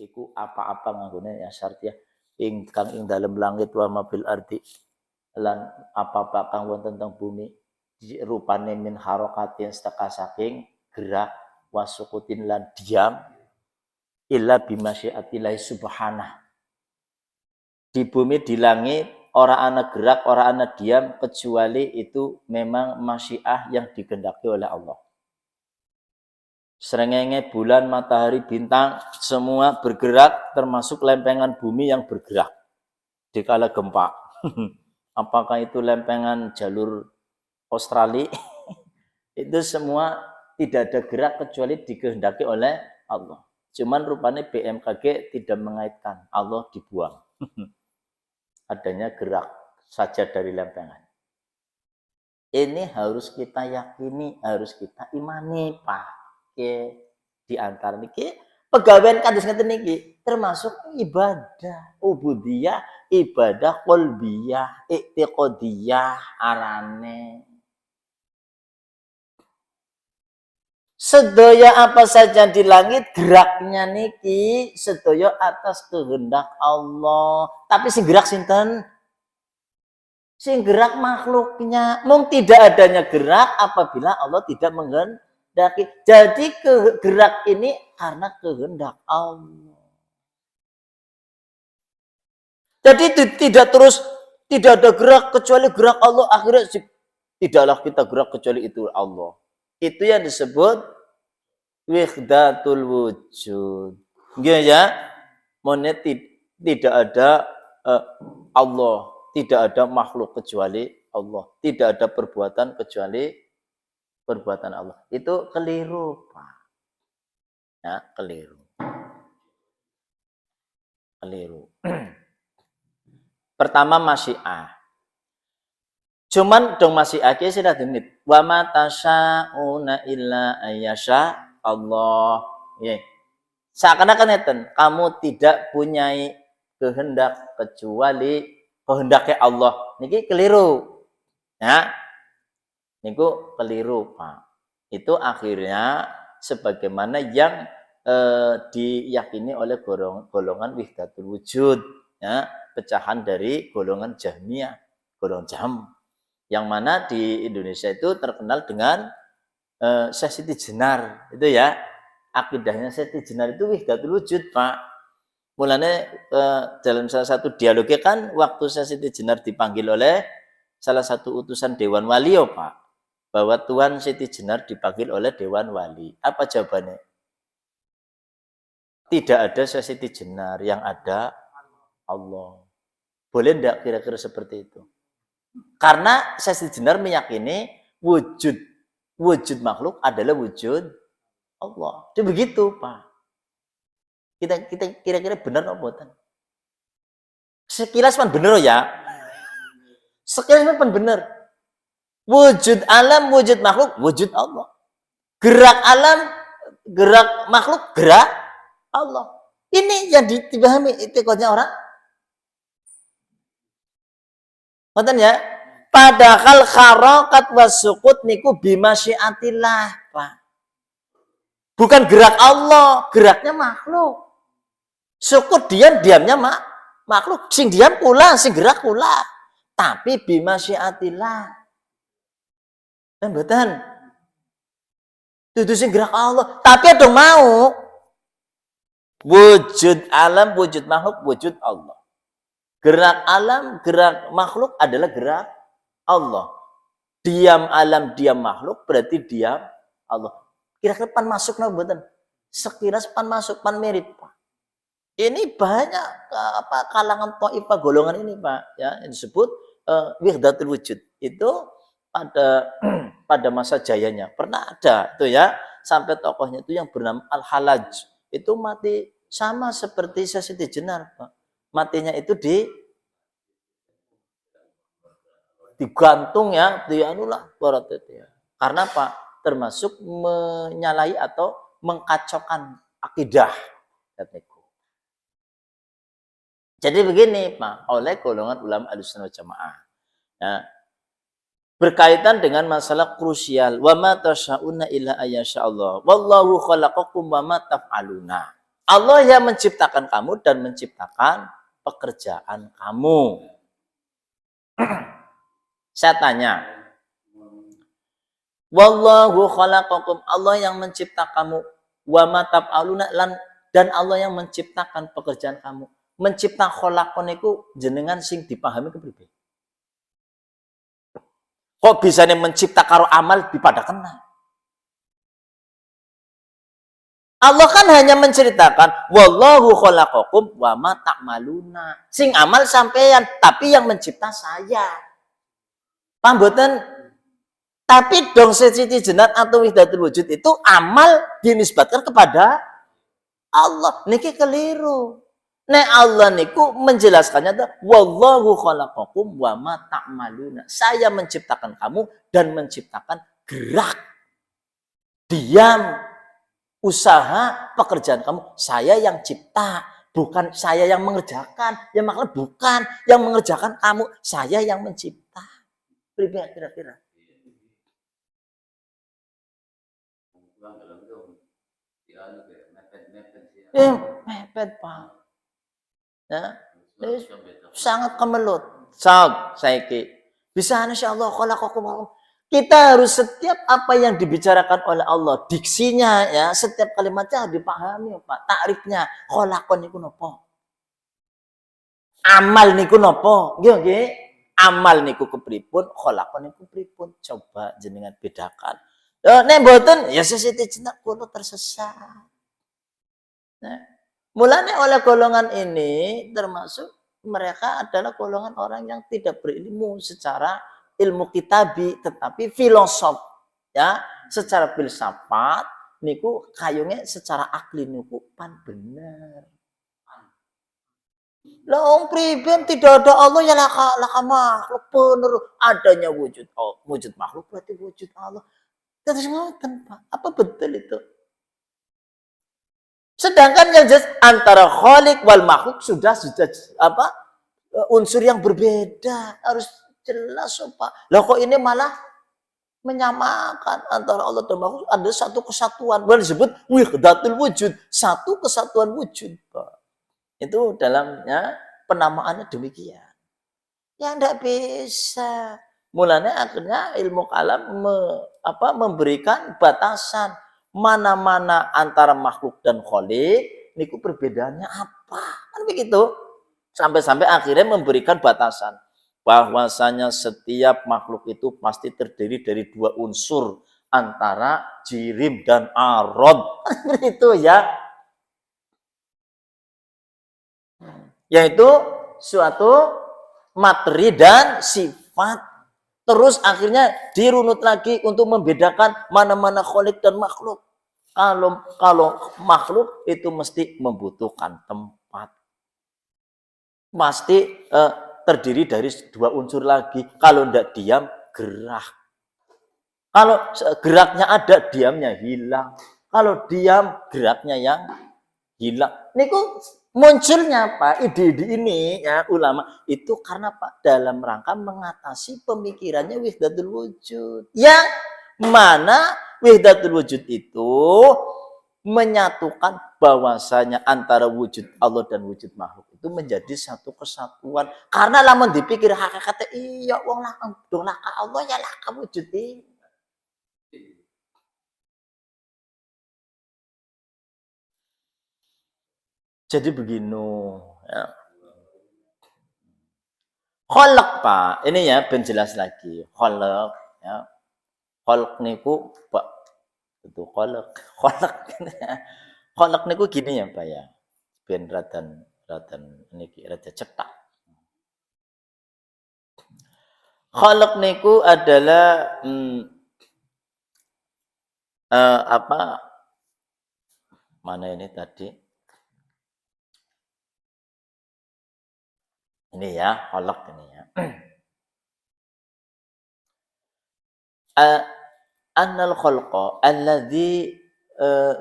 iku apa-apa nganggone ya syartiyah ingkang ing dalem langit wa mabil ardi lan apa-apa kang wonten teng bumi rupane min harokatin seteka saking gerak wasukutin lan diam illa bimasyiatillahi subhanah. Di bumi di langit ora ana gerak, ora ana diam kecuali itu memang masyiah yang digendaki oleh Allah. Srengenge bulan, matahari, bintang semua bergerak termasuk lempengan bumi yang bergerak dikala gempa. Apakah itu lempengan jalur Australia? Itu semua tidak ada gerak kecuali dikehendaki oleh Allah. Cuman rupanya BMKG tidak mengaitkan Allah dibuang. Adanya gerak saja dari lempengan. Ini harus kita yakini, harus kita imani, Pak. Di antara niki pegawaian kados ngeten niki termasuk ibadah ubudiyah, ibadah qalbiyah, i'tiqadiyah arane. Sedaya apa saja di langit geraknya niki sedaya atas kehendak Allah. Tapi sing gerak sinten? Sing gerak makhluknya. Mung tidak adanya gerak apabila Allah tidak menghendaki. Jadi gerak ini karena kehendak Allah. Jadi tidak ada gerak kecuali gerak Allah. Akhirnya tidaklah kita gerak kecuali itu Allah. Itu yang disebut wahdatul wujud. Gitu ya. Monet tidak ada Allah, tidak ada makhluk kecuali Allah, tidak ada perbuatan kecuali perbuatan Allah. Itu keliru, Pak. Ya, keliru. Keliru. Pertama masyiah. Cuman dong masyiah ki sudah demit. Wa ma tasyauna illa ayyasha Allah. Ya. Seakan-akan eten, kamu tidak punya kehendak kecuali kehendaknya Allah. Niki keliru. Ya. Niku keliru, Pak. Itu akhirnya sebagaimana yang diyakini oleh golongan wahdatul wujud, ya, pecahan dari golongan Jahmiyah, golongan Jahm. Yang mana di Indonesia itu terkenal dengan Syekh Siti Jenar, itu ya. Akidahnya Siti Jenar itu wahdatul wujud, Pak. Mulanya dalam salah satu dialognya kan waktu Syekh Siti Jenar dipanggil oleh salah satu utusan Dewan Wali, Pak. Bahwa Tuan Siti Jenar dipanggil oleh Dewan Wali. Apa jawabannya? Tidak ada Siti Jenar, yang ada Allah. Boleh enggak kira-kira seperti itu? Karena Siti Jenar meyakini wujud makhluk adalah wujud Allah. Itu begitu, Pak. Kita kira-kira benar apa bukan? Sekilas kan benar ya. Sekilas kan benar. Wujud alam, wujud makhluk, wujud Allah. Gerak alam, gerak makhluk, gerak Allah. Ini yang dipahami itikadnya orang. Ngoten ya. Padahal harokat wasukut niku bimasyiatillah, Pak. Bukan gerak Allah, geraknya makhluk. Sukut diamnya makhluk. Sing diam kula, sing gerak kula. Tapi bimasyiatillah. Dan betul. Itu sing gerak Allah. Tapi ada mau. Wujud alam, wujud makhluk, wujud Allah. Gerak alam, gerak makhluk adalah gerak Allah. Diam alam, diam makhluk berarti diam Allah. Kira-kira pan masuk nah betul. Sekilas pan masuk, pan mirip, Pak. Ini banyak kalangan taifah golongan ini, Pak, ya, yang disebut wahdatul wujud. Itu pada masa jayanya pernah ada itu ya, sampai tokohnya itu yang bernama Al-Halaj itu mati sama seperti Siti Jenar, Pak. Matinya itu digantung ya, dianulah ya. Karena Pak termasuk menyalahi atau mengkacaukan akidah. Jadi begini, Pak, oleh golongan ulama Ahlussunnah wal Jamaah. Ya, berkaitan dengan masalah krusial. Wa ma tasyauna illa ayyasha Allah. Wallahu khalaqakum wa ma taf'aluna. Allah yang menciptakan kamu dan menciptakan pekerjaan kamu. Saya tanya, wallahu khalaqakum, Allah yang mencipta kamu, wa ma taf'aluna, dan Allah yang menciptakan pekerjaan kamu. Mencipta khalaqon iku jenengan sing dipahami kepriye? Kok bisa mencipta karo amal dipadakena? Allah kan hanya menceritakan wallahu khalaqakum wa ma ta'maluna. Sing amal sampeyan, tapi yang mencipta saya. Paham mboten? Tapi dong sesiti jenat atau wahdatul wujud itu amal dinisbatkan kepada Allah. Niki keliru. Nek Allah niku menjelaskannya tuh wallahu khalaqakum wa ma ta'maluna. Saya menciptakan kamu dan menciptakan gerak, diam, usaha, pekerjaan kamu. Saya yang cipta, bukan saya yang mengerjakan. Ya makanya bukan yang mengerjakan kamu, saya yang mencipta. Kira-kira. Mepet Pak. Ya, sangat kemelut. Saiki. Bisa insyaallah khalaqakum. Kita harus setiap apa yang dibicarakan oleh Allah, diksinya ya, setiap kalimatnya dipahami Pak. Takrifnya khalaqon niku napa? Amal niku napa? Nggih. Amal niku kepripun, khalaqon niku kepripun? Coba jenengan bedakan. Nek mboten ya sesiti jenak kula tersesat. Nah, mulanya oleh golongan ini termasuk mereka adalah golongan orang yang tidak berilmu secara ilmu kitabi, tetapi filosof ya, secara filsafat niku kayunya secara akli niku pan bener. Lah wong priben tidak ada Allah ya laka makhluk bener, adanya wujud wujud makhluk berarti wujud Allah. Terus ngoten Pak, apa betul itu? Sedangkan yang jelas antara khaliq wal makhluk sudah apa? Unsur yang berbeda, harus jelas Pak. Lah kok ini malah menyamakan antara Allah dan makhluk, ada satu kesatuan. Boleh disebut wahdatul wujud, satu kesatuan wujud Pak. Itu dalamnya penamaannya demikian. Ya enggak bisa. Mulanya akhirnya ilmu kalam memberikan batasan mana-mana antara makhluk dan khaliq niku perbedaannya apa. Kan begitu. Sampai-sampai akhirnya memberikan batasan bahwasanya setiap makhluk itu pasti terdiri dari dua unsur antara jirim dan arad. Itu ya. Yaitu suatu materi dan sifat. Terus akhirnya dirunut lagi untuk membedakan mana-mana khaliq dan makhluk. Kalau makhluk itu mesti membutuhkan tempat. Pasti terdiri dari dua unsur lagi. Kalau tidak diam, gerak. Kalau geraknya ada, diamnya hilang. Kalau diam, geraknya yang hilang. Niku munculnya Pak ide-ide ini ya ulama itu karena Pak dalam rangka mengatasi pemikirannya wahdatul wujud. Yang mana wahdatul wujud itu menyatukan bahwasanya antara wujud Allah dan wujud makhluk itu menjadi satu kesatuan. Karena lamun dipikir hakikatnya iya wong lakang dong laka Allah ya laka wujud ini. Jadi begini ya. Kholak Pak, ini ya ben jelas lagi. Kholak ya. Kholak niku Pak itu kholak. Kholak niku gini ya Pak ya. Ben radan niki rada cetak. Kholak niku adalah mana ini tadi? Ini ya, kholak ini ya. Annal khalqa alladzi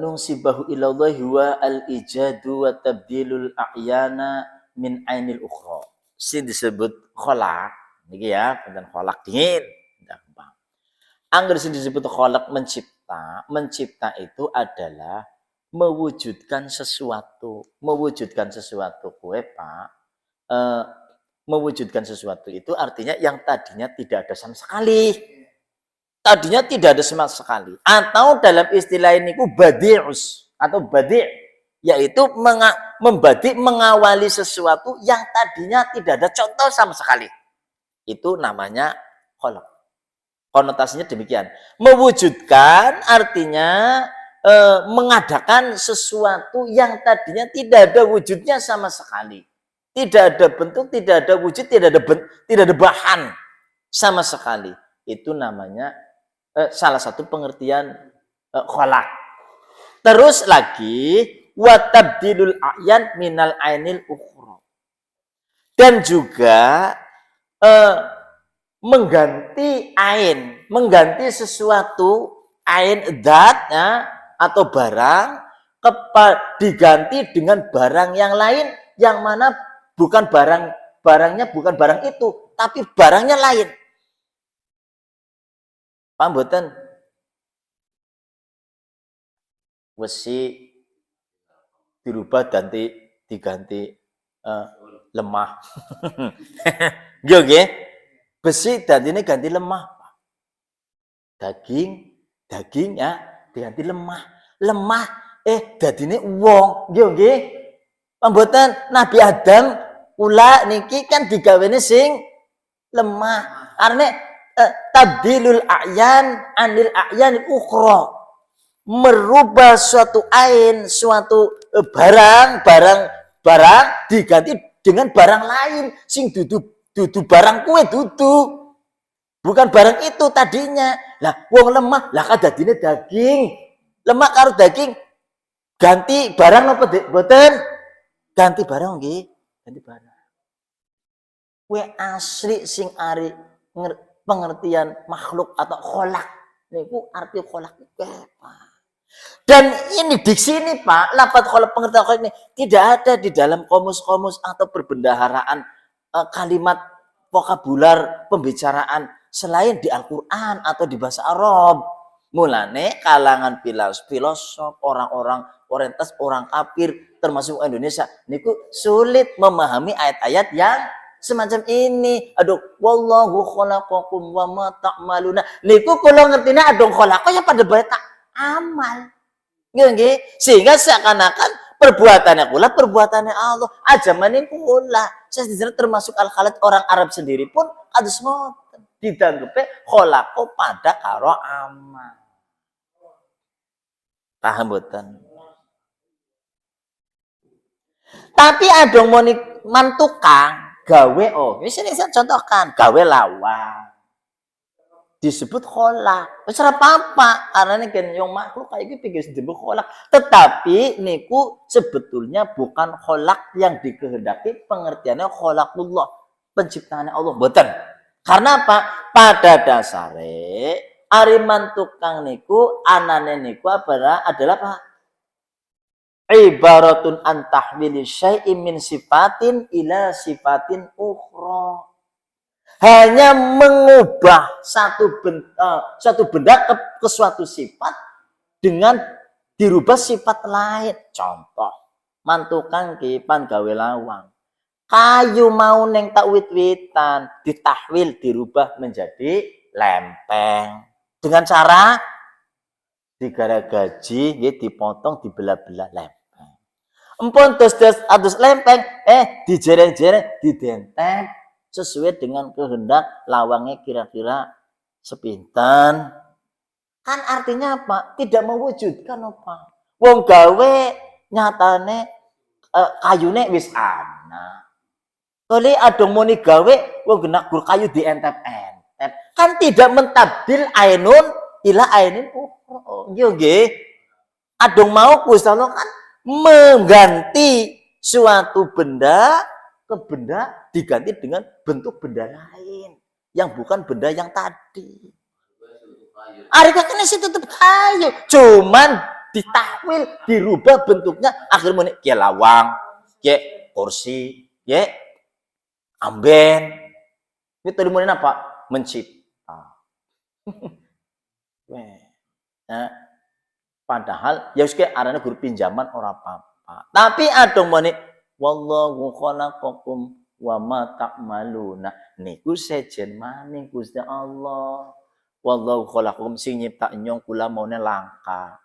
nunsibahu ila Allah huwa al-ijadu wa tabdilul a'yana min ainil ukhra. Si disebut kholak niki ya, bukan kholak dingin. Angger sing disebut kholak mencipta itu adalah mewujudkan sesuatu. Mewujudkan sesuatu kue, Pak. Mewujudkan sesuatu itu artinya yang tadinya tidak ada sama sekali. Tadinya tidak ada sama sekali. Atau dalam istilah ini ku badi'us atau badi', yaitu mengawali sesuatu yang tadinya tidak ada contoh sama sekali. Itu namanya kholaq. Konotasinya demikian. Mewujudkan artinya mengadakan sesuatu yang tadinya tidak ada wujudnya sama sekali. Tidak ada bentuk, tidak ada wujud, tidak ada bahan sama sekali. Itu namanya salah satu pengertian kholaq. Terus lagi wa tabdilul a'yan minal ainil ukhra. Dan juga mengganti ain, mengganti sesuatu ain zat ya, atau barang diganti dengan barang yang lain yang mana bukan barangnya bukan barang itu, tapi barangnya lain. Paham mboten? Besi dirubah diganti lemah. Nggih nggih. Besi dadine ganti lemah. Daging ya diganti lemah. Lemah dadine wong. Nggih nggih. Pamboten Nabi Adam ula niki kan digawene sing lemah. Arene tabdilul a'yan anil a'yan ukhra. Merubah suatu ain, suatu barang diganti dengan barang lain sing dudu barang kue dudu. Bukan barang itu tadinya. Lah wong lemah lah kadadine daging. Lemak karo daging ganti barang napa mboten? Ganti barang nggih, ganti barang. Kue asli sing ari pengertian makhluk atau kholaq. Niku arti kholaq apa? Dan ini diksi ini Pak, lafaz kholaq pengertian kholaq ini tidak ada di dalam komus-komus atau perbendaharaan kalimat vokabular pembicaraan selain di Al-Qur'an atau di bahasa Arab. Mulane kalangan filosof, orang-orang orientas, orang kafir termasuk Indonesia niku sulit memahami ayat-ayat yang semacam ini. Aduh, wallahu khalaqakum wa ma ta'maluna. Niku kula ngertine aduh khalaqa ya pada bae tak amal. Nggih, sehingga seakan-akan perbuatannya kula perbuatannya Allah. Ajamane kula. Saya termasuk al-khalaq orang Arab sendiri pun adus ngoten. Didanggepe khalaqa pada karo amal. Paham mboten? Tapi adong mantukang gawe wis saya contohkan gawe lawang disebut kholaq wis ora apa-apa karena ini kan yang makhluk kayak gitu disebut kholaq tetapi niku sebetulnya bukan kholaq yang dikehendaki pengertiannya kholaqullah penciptaannya Allah mboten karena apa pada dasare ari mantukang niku anane niku adalah apa ibaratun an tahwili syai'in min sifatin ila sifatin ukhra. Hanya mengubah satu benda ke suatu sifat dengan dirubah sifat lain. Contoh, mantukang kipan gawe lawang. Kayu mau neng tak wit-witan, ditahwil dirubah menjadi lempeng. Dengan cara digaragaji, dipotong, dibelah-belah lempeng. Empun terus lempeng, dijereng-jereng, didenteng sesuai dengan kehendak lawangnya kira-kira sepinten. Kan artinya apa? Tidak mewujudkan apa? Wong gawe nyatane kayune wis ana. Kali adong muni gawe wong genak gur kayu dientep-entep. Kan tidak mentabdil ainun ila ainin nggih. Adong mau Gusti Allah kan mengganti suatu benda ke benda diganti dengan bentuk benda lain yang bukan benda yang tadi. Arika kan itu tetap kayu, cuman ditakwil, dirubah bentuknya akhirnya kayak lawang, kayak kursi, ya amben. Itu dimulai apa? Mencipta. Nah, Padahal ya wis arane guru pinjaman ora apa-apa. Tapi adong meneh wallahu khalaqakum wa ma ta'maluna. Niku sejen maning Gusti Allah. Wallahu khalaqakum sing nyipta nyong kula maune langka.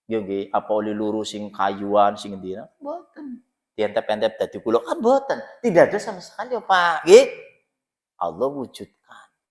Yo nggih, apa oli luru sing kayuan sing endi? Mboten. Dientep-entep dadi kula kan mboten. Tidak ada sama sekali, Pak. Nggih. Allah wujud